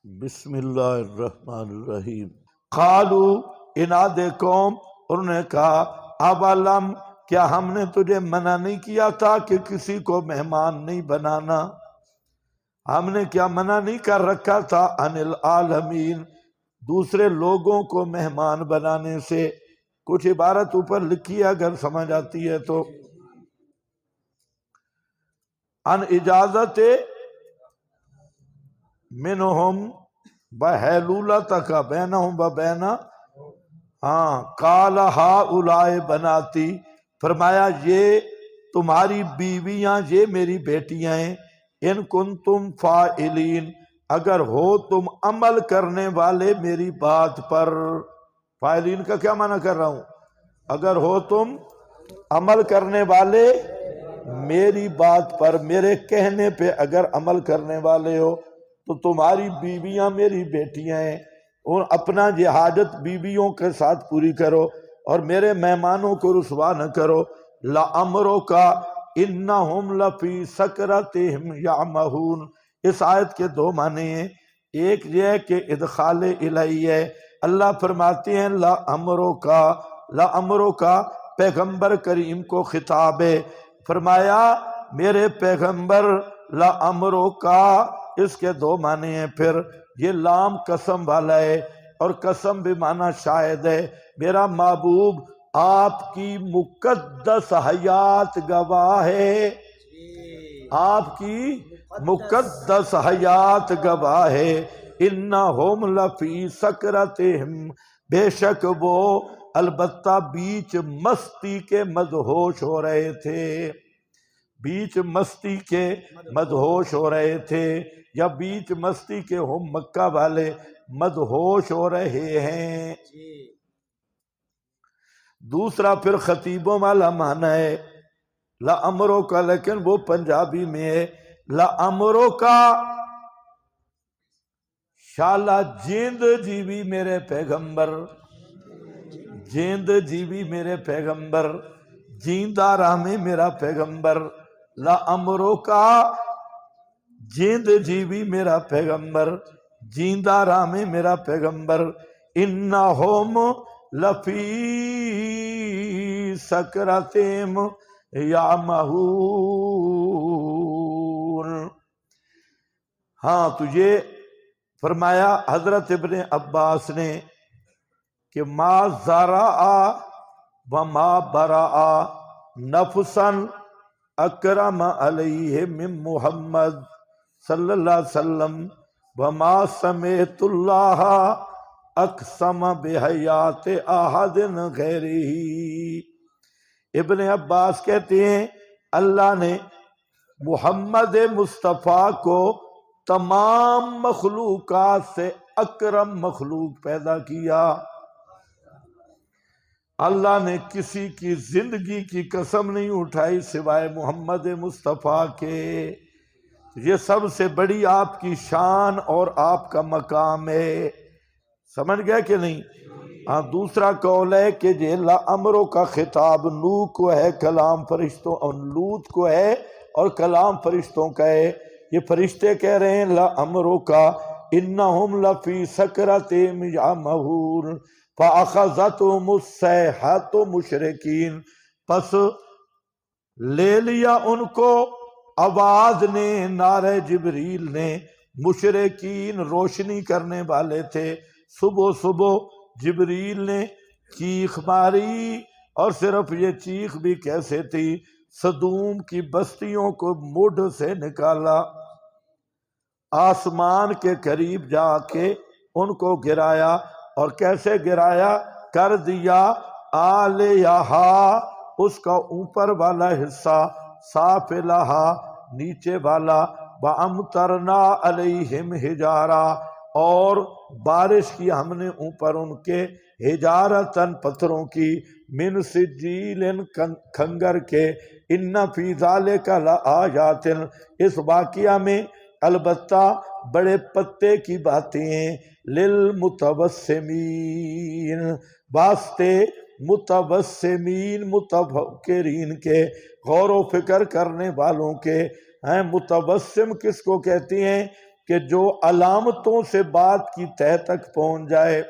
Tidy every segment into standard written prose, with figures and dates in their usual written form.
بسم اللہ الرحمن الرحیم۔ قالو اناد قوم، انہوں نے کہا اولم، کیا ہم نے تجھے منع نہیں کیا تھا کہ کسی کو مہمان نہیں بنانا؟ ہم نے کیا منع نہیں کر رکھا تھا عن العالمین، دوسرے لوگوں کو مہمان بنانے سے؟ کچھ عبارت اوپر لکھی ہے، اگر سمجھ آتی ہے تو ان اجازت منہم بحیلولتک بینہم وبینا، قال ہؤلاء بناتی، فرمایا یہ تمہاری بیویاں، یہ میری بیٹیاں ہیں، ان کنتم فاعلین، اگر ہو تم عمل کرنے والے میری بات پر۔ فاعلین کا کیا معنی کر رہا ہوں؟ اگر ہو تم عمل کرنے والے میری بات پر، میرے کہنے پہ اگر عمل کرنے والے ہو تو تمہاری بیویاں میری بیٹیاں ہیں، اور اپنا یہ حاجت بیویوں کے ساتھ پوری کرو اور میرے مہمانوں کو رسوا نہ کرو۔ لَعَمْرُكَ إِنَّهُمْ لَفِي سَكْرَتِهِمْ يَعْمَهُونَ، اس آیت کے دو معنی ہیں، ایک یہ ہے کہ ادخال الہی ہے، اللہ فرماتے ہیں لَعَمْرُكَ، پیغمبر کریم کو خطاب ہے، فرمایا میرے پیغمبر لَعَمْرُكَ، اس کے دو معنی ہیں۔ پھر یہ لام قسم والا ہے، اور قسم بھی معنی شاہد ہے، میرا محبوب آپ کی مقدس حیات گواہ ہے، آپ کی مقدس حیات گواہ ہے، انہم لفی سکرتہم، بے شک وہ البتہ بیچ مستی کے مدہوش ہو رہے تھے، بیچ مستی کے مدہوش ہو رہے تھے، یا بیچ مستی کے ہم مکہ والے مدہوش ہو رہے ہیں۔ دوسرا پھر خطیبوں والا معنی ہے لَعَمْرُكَ، لیکن وہ پنجابی میں ہے لَعَمْرُكَ، شالا جیند جیوی میرے پیغمبر، جیند جیوی میرے پیغمبر، جیندہ رہے میرا پیغمبر، لَعَمْرُكَ، جیند جیوی میرا پیغمبر، جیندہ رہے میرا پیغمبر، انہم لفی سکرتہم یعمہون۔ ہاں تو یہ فرمایا حضرت ابن عباس نے کہ ما زرع وما برع نفسا اکرم علیہ من محمد صلی اللہ علیہ وسلم وما سمعت اللہ اقسم بحیات احد غیرہ۔ ابن عباس کہتے ہیں اللہ نے محمد مصطفیٰ کو تمام مخلوقات سے اکرم مخلوق پیدا کیا، اللہ نے کسی کی زندگی کی قسم نہیں اٹھائی سوائے محمد مصطفیٰ کے، یہ سب سے بڑی آپ کی شان اور آپ کا مقام ہے، سمجھ گیا کہ نہیں؟ ہاں دوسرا قول ہے کہ یہ لَعَمْرُكَ کا خطاب نوح کو ہے، کلام فرشتوں، اور لوط کو ہے اور کلام فرشتوں کا ہے، یہ فرشتے کہہ رہے ہیں لَعَمْرُكَ إِنَّهُمْ لَفِي سَكْرَتِهِمْ يَعْمَهُونَ فَأَخَذَتْهُمُ الصَّيْحَةُ مُشْرِكِينَ، پس لے لیا ان کو آواز نے، نعرہ جبریل نے، مشرکین روشنی کرنے والے تھے، صبح صبح جبریل نے چیخ ماری، اور صرف یہ چیخ بھی کیسے تھی، صدوم کی بستیوں کو مڈھ سے نکالا، آسمان کے قریب جا کے ان کو گرایا، اور کیسے گرایا، کر دیا عالیہا، اس کا اوپر والا حصہ، سافلہا، نیچے والا، وَأَمْطَرْنَا عَلَيْهِمْ حِجَارَةً، اور بارش کی ہم نے اوپر ان کے حجارتاً پتھروں کی، من سجیل، کھنگر کے، ان فی ذالک لآیات، اس واقعہ میں البتہ بڑے پتے کی باتیں ہیں، للمتوسمین، واسطے متوسمین، متفکرین کے، غور و فکر کرنے والوں کے ہیں۔ متوسم کس کو کہتے ہیں کہ جو علامتوں سے بات کی تہ تک پہنچ جائے.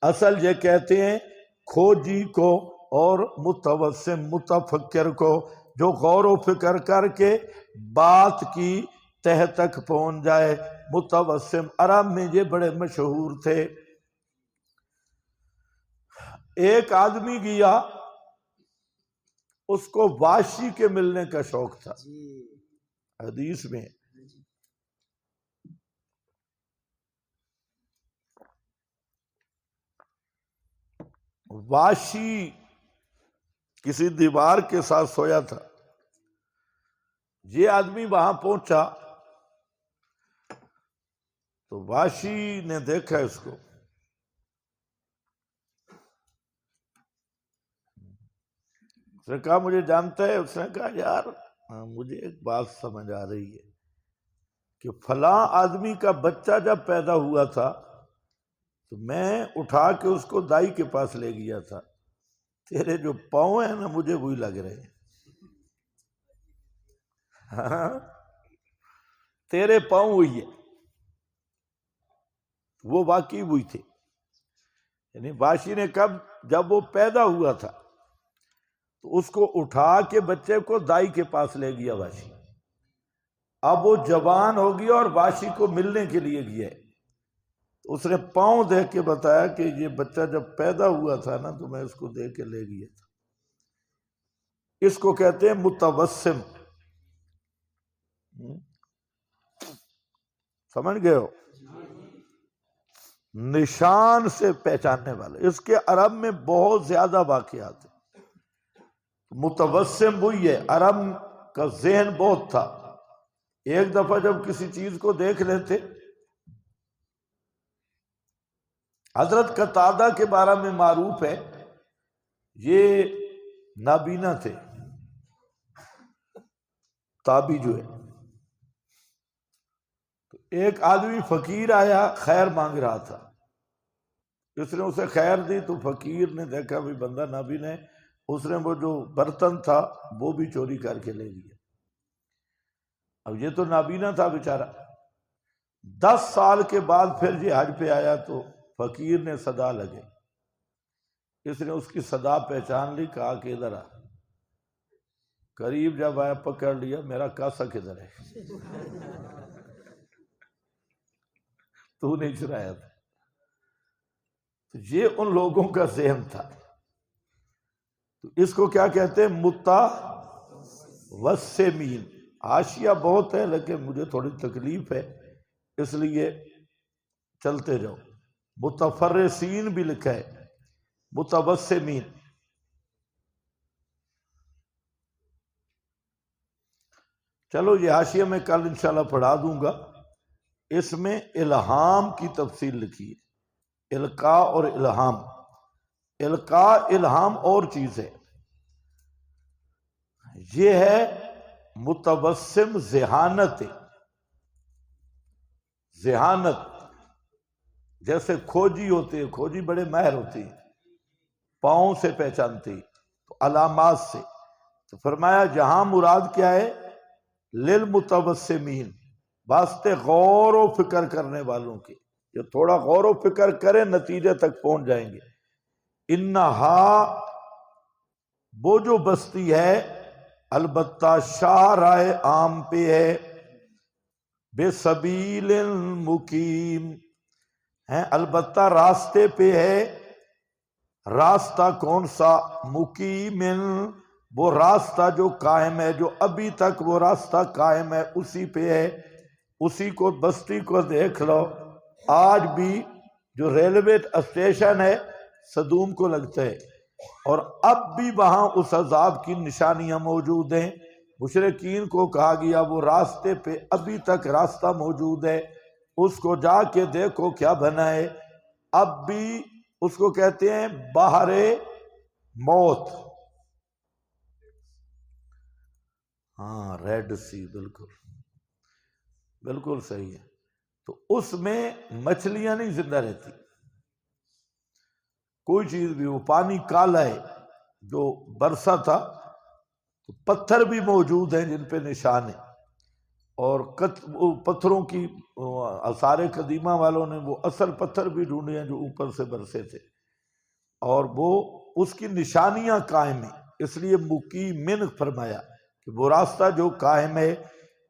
اصل یہ کہتے ہیں کھوجی کو اور متوسم متفکر کو، جو غور و فکر کر کے بات کی تہ تک پہنچ جائے. متوسم عرب میں یہ بڑے مشہور تھے. ایک آدمی گیا، اس کو واشی کے ملنے کا شوق تھا. حدیث میں واشی کسی دیوار کے ساتھ سویا تھا. یہ آدمی وہاں پہنچا تو واشی نے دیکھا اس کو. اس نے کہا مجھے جانتا ہے؟ اس نے کہا یار مجھے ایک بات سمجھ آ رہی ہے کہ فلاں آدمی کا بچہ جب پیدا ہوا تھا تو میں اٹھا کے اس کو دائی کے پاس لے گیا تھا. تیرے جو پاؤں ہیں نا مجھے وہی لگ رہے ہیں. ہاں تیرے پاؤں وہی ہے. وہ واقعی وہی تھے. یعنی واشی نے جب وہ پیدا ہوا تھا تو اس کو اٹھا کے بچے کو دائی کے پاس لے گیا واشی. اب وہ جوان ہو گیا اور واشی کو ملنے کے لیے گیا. اس نے پاؤں دیکھ کے بتایا کہ یہ بچہ جب پیدا ہوا تھا نا تو میں اس کو دے کے لے گیا تھا. اس کو کہتے ہیں متوسم. سمجھ گئے ہو؟ نشان سے پہچاننے والے. اس کے عرب میں بہت زیادہ واقعات ہیں. متوسم وہی ہے. عرب کا ذہن بہت تھا. ایک دفعہ جب کسی چیز کو دیکھ لیتے، حضرت قتادہ کے بارے میں معروف ہے یہ نابینا تھے. تابی جو ہے، تو ایک آدمی فقیر آیا خیر مانگ رہا تھا. اس نے اسے خیر دی تو فقیر نے دیکھا بھی بندہ نابینا ہے. اس نے وہ جو برتن تھا وہ بھی چوری کر کے لے لیا. اب یہ تو نابینا تھا بیچارہ. 10 سال کے بعد پھر یہ حج پہ آیا تو فقیر نے صدا لگے. اس نے اس کی صدا پہچان لی. کہا کہ ادھر آ. قریب جب آیا پکڑ لیا. میرا کاسا کدھر ہے؟ تو نہیں چرایا تھا. تو یہ ان لوگوں کا ذہن تھا. تو اس کو کیا کہتے ہیں؟ متوسمین. حاشیہ بہت ہے لیکن مجھے تھوڑی تکلیف ہے اس لیے چلتے جاؤ. متفرسین بھی لکھا ہے، متوسمین. چلو یہ حاشیہ میں کل انشاءاللہ پڑھا دوں گا. اس میں الہام کی تفصیل لکھی ہے. القاء اور الہام. القاء الہام اور چیز ہے. یہ ہے متوسم ذہانت. ذہانت جیسے کھوجی ہوتے ہیں، کھوجی بڑے ماہر ہوتے ہیں، پاؤں سے پہچانتے ہیں، تو علامات سے. تو فرمایا جہاں مراد کیا ہے؟ للمتوسمین، واسطے غور و فکر کرنے والوں کے. جو تھوڑا غور و فکر کرے نتیجے تک پہنچ جائیں گے. انہا وہ جو بستی ہے البتہ شاہراہ عام پہ ہے، بے سبیل مقیم ہے، البتہ راستے پہ ہے. راستہ کون سا؟ مقیم، وہ راستہ جو قائم ہے، جو ابھی تک وہ راستہ قائم ہے اسی پہ ہے. اسی کو بستی کو دیکھ لو. آج بھی جو ریلوے اسٹیشن ہے صدوم کو لگتا ہے، اور اب بھی وہاں اس عذاب کی نشانیاں موجود ہیں. مشرکین کو کہا گیا وہ راستے پہ ابھی تک راستہ موجود ہے، اس کو جا کے دیکھو کیا بنا ہے. اب بھی اس کو کہتے ہیں بحر موت. ہاں ریڈ سی، بالکل بالکل صحیح ہے. تو اس میں مچھلیاں نہیں زندہ رہتی، کوئی چیز بھی. وہ پانی کالا ہے جو برسا تھا، تو پتھر بھی موجود ہیں جن پہ نشان ہے. اور وہ پتھروں کی آثار قدیمہ والوں نے وہ اصل پتھر بھی ڈھونڈے ہیں جو اوپر سے برسے تھے، اور وہ اس کی نشانیاں قائم ہیں، اس لیے مقیمن فرمایا کہ وہ راستہ جو قائم ہے۔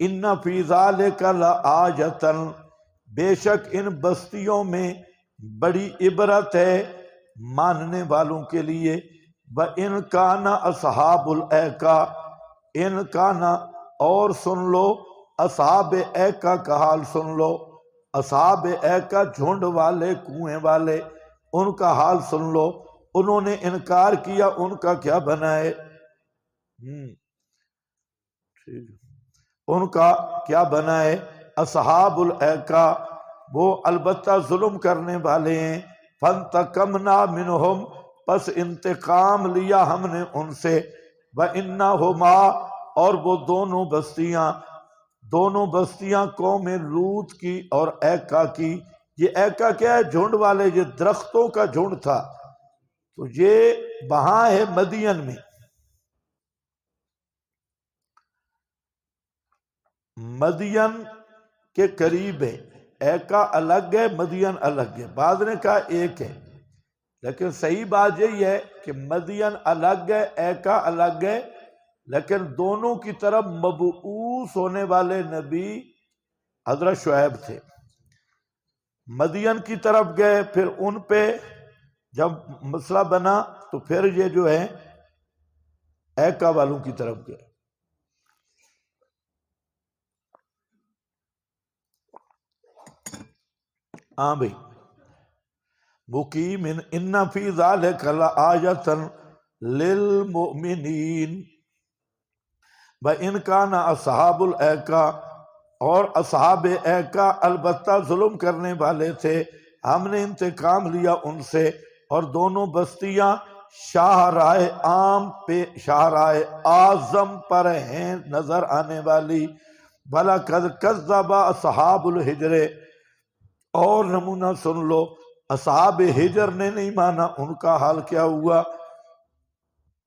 ان فی ذالک لآیۃ، بے شک ان بستیوں میں بڑی عبرت ہے ماننے والوں کے لیے۔ وَإِنْ كَانَ أَصْحَابُ الْأَيْكَةِ، ان کانا، اور سن لو اصحاب ایکا کا حال سن لو، اصحاب ایکا جھنڈ والے کنویں والے، ان کا حال سن لو، انہوں نے انکار کیا، ان کا کیا بنا ہے، ان کا کیا بنا ہے۔ اصحاب الایکا، وہ البتہ ظلم کرنے والے ہیں۔ فانتقمنا منہم، پس انتقام لیا ہم نے ان سے۔ وَإِنَّهُمَا، اور وہ دونوں بستیاں قوم لوط کی اور ایکا کی۔ یہ ایکا کیا ہے؟ جھنڈ والے، یہ درختوں کا جھنڈ تھا، تو یہ وہاں ہے مدین میں، مدین کے قریب ہے۔ ایکا الگ ہے، مدین الگ ہے، بعض نے کہا ایک ہے، لیکن صحیح بات یہی ہے کہ مدین الگ ہے، ایکا الگ ہے، لیکن دونوں کی طرف مبعوث ہونے والے نبی حضرت شعیب تھے۔ مدین کی طرف گئے، پھر ان پہ جب مسئلہ بنا تو پھر یہ جو ہے ایکا والوں کی طرف گئے۔ ہاں بھائی، مقیم ان فی ذالک لآیۃ للمؤمنین۔ وَإِنْ كَانَ أَصْحَابُ الْأَيْكَةِ، اور اصحاب ایکا البتہ ظلم کرنے والے تھے، ہم نے انتقام لیا ان سے۔ اور دونوں بستیاں شاہراہ عام پہ، شاہراہ اعظم پر ہیں نظر آنے والی۔ وَلَقَدْ كَذَّبَ أَصْحَابُ الْحِجْرِ، اور نمونہ سن لو، اصحاب ہجر نے نہیں مانا، ان کا حال کیا ہوا۔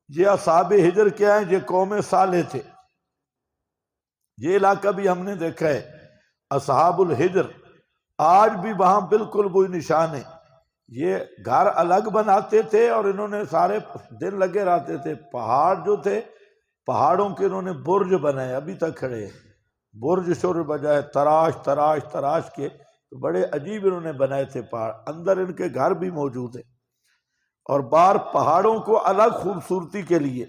یہ اصحاب ہجر کیا ہیں؟ یہ قوم صالح تھے، یہ علاقہ بھی ہم نے دیکھا ہے۔ اصحاب الحجر آج بھی وہاں بالکل وہی نشان ہے۔ یہ گھر الگ بناتے تھے اور انہوں نے سارے دن لگے رہتے تھے۔ پہاڑ جو تھے، پہاڑوں کے انہوں نے برج بنائے، ابھی تک کھڑے ہیں۔ برج شور بجائے تراش کے بڑے عجیب انہوں نے بنائے تھے پہاڑ، اندر ان کے گھر بھی موجود ہیں۔ اور باہر پہاڑوں کو الگ خوبصورتی کے لیے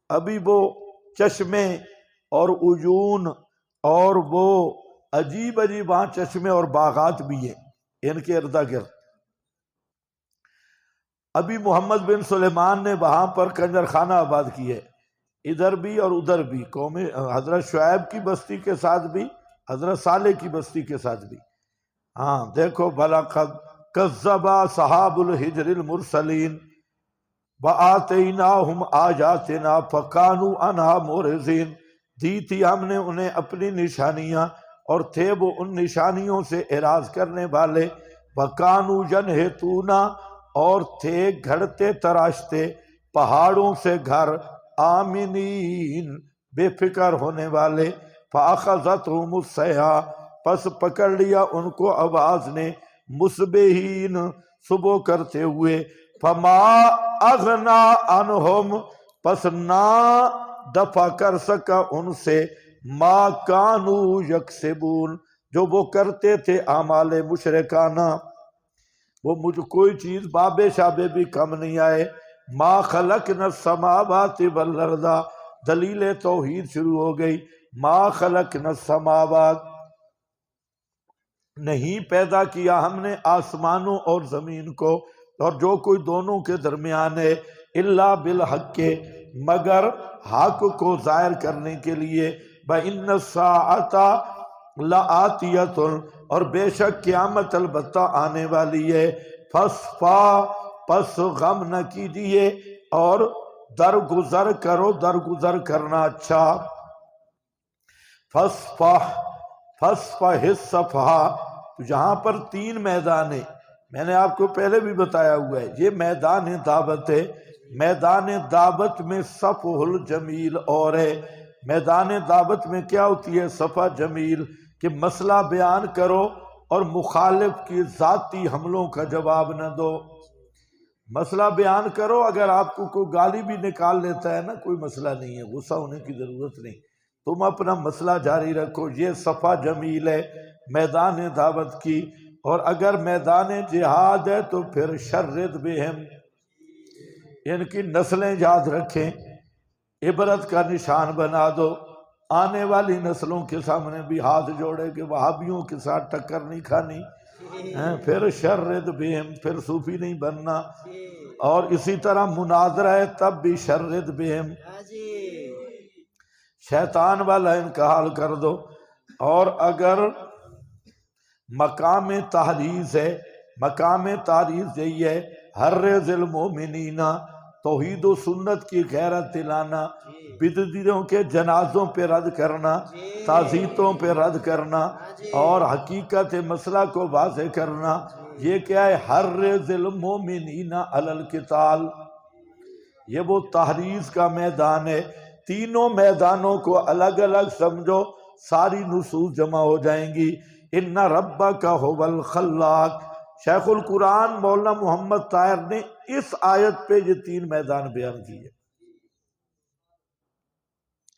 ابھی وہ چشمے اور عیون اور وہ عجیب وہاں چشمے اور باغات بھی ہیں ان کے ارد گرد۔ ابھی محمد بن سلیمان نے وہاں پر کنجر خانہ آباد کی ہے، ادھر بھی اور ادھر بھی، قوم حضرت شعیب کی بستی کے ساتھ بھی، حضرت صالح کی بستی کے ساتھ بھی۔ ہاں دیکھو، وَلَقَدْ كَذَّبَ أَصْحَابُ الْحِجْرِ الْمُرْسَلِينَ وَآتَيْنَاهُمْ آيَاتِنَا فَكَانُوا عَنْهَا مُعْرِضِينَ، دی تھی ہم نے انہیں اپنی نشانیاں، اور تھے وہ ان نشانیوں سے اعراض کرنے والے۔ وَكَانُوا يَنْحِتُونَ، اور تھے گھڑتے تراشتے پہاڑوں سے گھر، آمنین، بے فکر ہونے والے۔ فَأَخَذَتْهُمُ الصَّيْحَةُ، پس پکڑ لیا ان کو آواز نے، مصبحین، صبح کرتے ہوئے۔ فما اغنا عنہم، پس نہ دفع کر سکا ان سے، ما کانوا یکسبون، جو وہ کرتے تھے اعمال مشرکانہ۔ وہ مجھ کوئی چیز بابے شابے بھی کم نہیں آئے۔ ما خلقنا السماوات والارض، دلیل توحید شروع ہو گئی۔ ما خلقنا السماوات، نہیں پیدا کیا ہم نے آسمانوں اور زمین کو اور جو کوئی دونوں کے درمیان ہے، الا بالحق، مگر حق کو ظاہر کرنے کے لیے۔ وَإِنَّ السَّاعَةَ لَآتِيَةٌ، اور بے شک قیامت البتہ آنے والی ہے۔ فَاصْفَحْ، پس غم نہ کیجیے اور درگزر کرو، درگزر کرنا اچھا۔ فَاصْفَحْ الصَّفْحَ، یہاں پر 3 میدان ہیں، میں نے آپ کو پہلے بھی بتایا ہوا ہے۔ یہ میدان دعوت ہے، میدان دعوت میں صفح الجمیل اور ہے، میدان دعوت میں کیا ہوتی ہے صفا جمیل کہ مسئلہ بیان کرو اور مخالف کی ذاتی حملوں کا جواب نہ دو. مسئلہ بیان کرو، اگر آپ کو کوئی گالی بھی نکال لیتا ہے نا کوئی مسئلہ نہیں ہے، غصہ ہونے کی ضرورت نہیں، تم اپنا مسئلہ جاری رکھو. یہ صفا جمیل ہے میدان دعوت کی. اور اگر میدان جہاد ہے تو پھر شرد بہم، ان کی نسلیں یاد رکھیں، عبرت کا نشان بنا دو. آنے والی نسلوں کے سامنے بھی ہاتھ جوڑے کہ وہابیوں کے ساتھ ٹکر نہیں کھانی، پھر شرد بہم، پھر صوفی نہیں بننا. اور اسی طرح مناظرہ ہے تب بھی شرد بہم، شیطان والا ان کا حال کر دو. اور اگر مقام تحریض ہے، مقام تحریض یہی ہے حرض المؤمنین، توحید و سنت کی غیرت دلانا، بدعتیوں کے جنازوں پہ رد کرنا، تعزیتوں پہ رد کرنا، اور حقیقت مسئلہ کو واضح کرنا. یہ کیا ہے؟ حرض المؤمنین علی القتال. یہ وہ تحریض کا میدان ہے. تینوں میدانوں کو الگ الگ سمجھو، ساری نصوص جمع ہو جائیں گی. ان ربک هو الخلاق. شیخ القرآن مولانا محمد طاہر نے اس آیت پہ یہ تین میدان بیان کیے،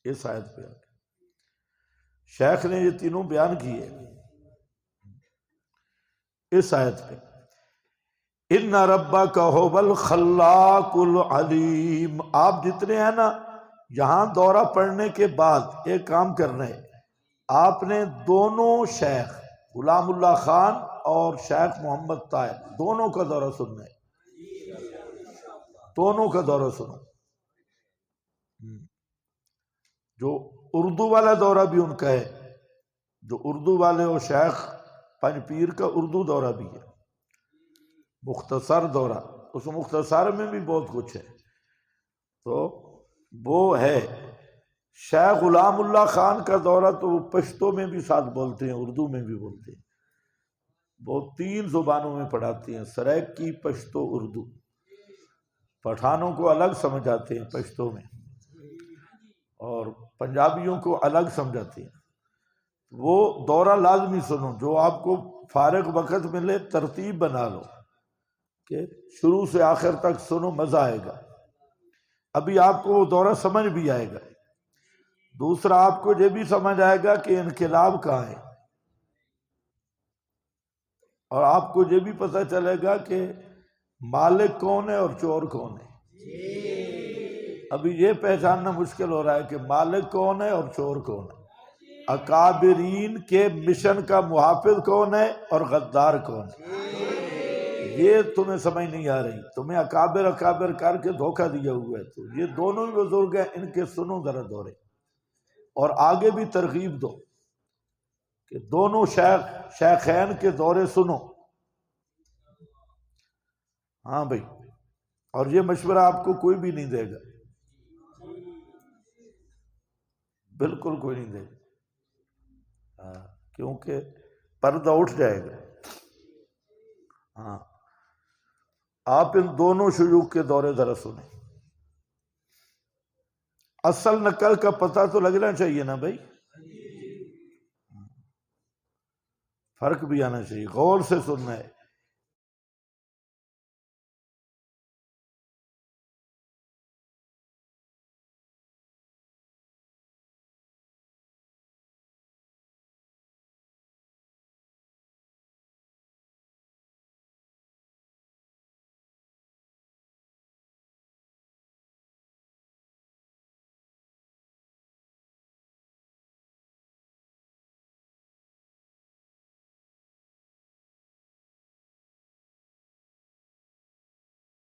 اس آیت پہ شیخ نے یہ تینوں بیان کیے اس آیت پہ. ان ربک هو الخلاق العلیم. آپ جتنے ہیں نا یہاں دورہ پڑھنے کے بعد ایک کام کرنا ہے، آپ نے دونوں شیخ غلام اللہ خان اور شیخ محمد طاہر دونوں کا دورہ سننا ہے، دونوں کا دورہ سنو. جو اردو والا دورہ بھی ان کا ہے، جو اردو والے وہ شیخ پنج پیر کا اردو دورہ بھی ہے، مختصر دورہ. اس مختصر میں بھی بہت کچھ ہے، تو وہ ہے. شیخ غلام اللہ خان کا دورہ تو وہ پشتو میں بھی ساتھ بولتے ہیں، اردو میں بھی بولتے ہیں، وہ تین زبانوں میں پڑھاتے ہیں، سرائکی، پشتو، اردو. پٹھانوں کو الگ سمجھاتے ہیں پشتو میں، اور پنجابیوں کو الگ سمجھاتے ہیں. وہ دورہ لازمی سنو، جو آپ کو فارغ وقت ملے ترتیب بنا لو کہ شروع سے آخر تک سنو، مزہ آئے گا. ابھی آپ کو وہ دورہ سمجھ بھی آئے گا. دوسرا آپ کو یہ بھی سمجھ آئے گا کہ انقلاب کہاں ہے، اور آپ کو یہ بھی پتہ چلے گا کہ مالک کون ہے اور چور کون ہے. ابھی یہ پہچاننا مشکل ہو رہا ہے کہ مالک کون ہے اور چور کون ہے، اکابرین کے مشن کا محافظ کون ہے اور غدار کون ہے. یہ تمہیں سمجھ نہیں آ رہی، تمہیں اکابر کر کے دھوکہ دیا ہوا ہے. تو یہ دونوں ہی بزرگ ہیں، ان کے سنو ذرا دورے، اور آگے بھی ترغیب دو کہ دونوں شیخین کے دورے سنو. ہاں بھائی، اور یہ مشورہ آپ کو کوئی بھی نہیں دے گا، بالکل کوئی نہیں دے گا، کیونکہ پردہ اٹھ جائے گا. ہاں، آپ ان دونوں شیوخ کے دورے ذرا سنیں. اصل نقل کا پتہ تو لگنا چاہیے نا بھائی، فرق بھی آنا چاہیے، غور سے سننا ہے.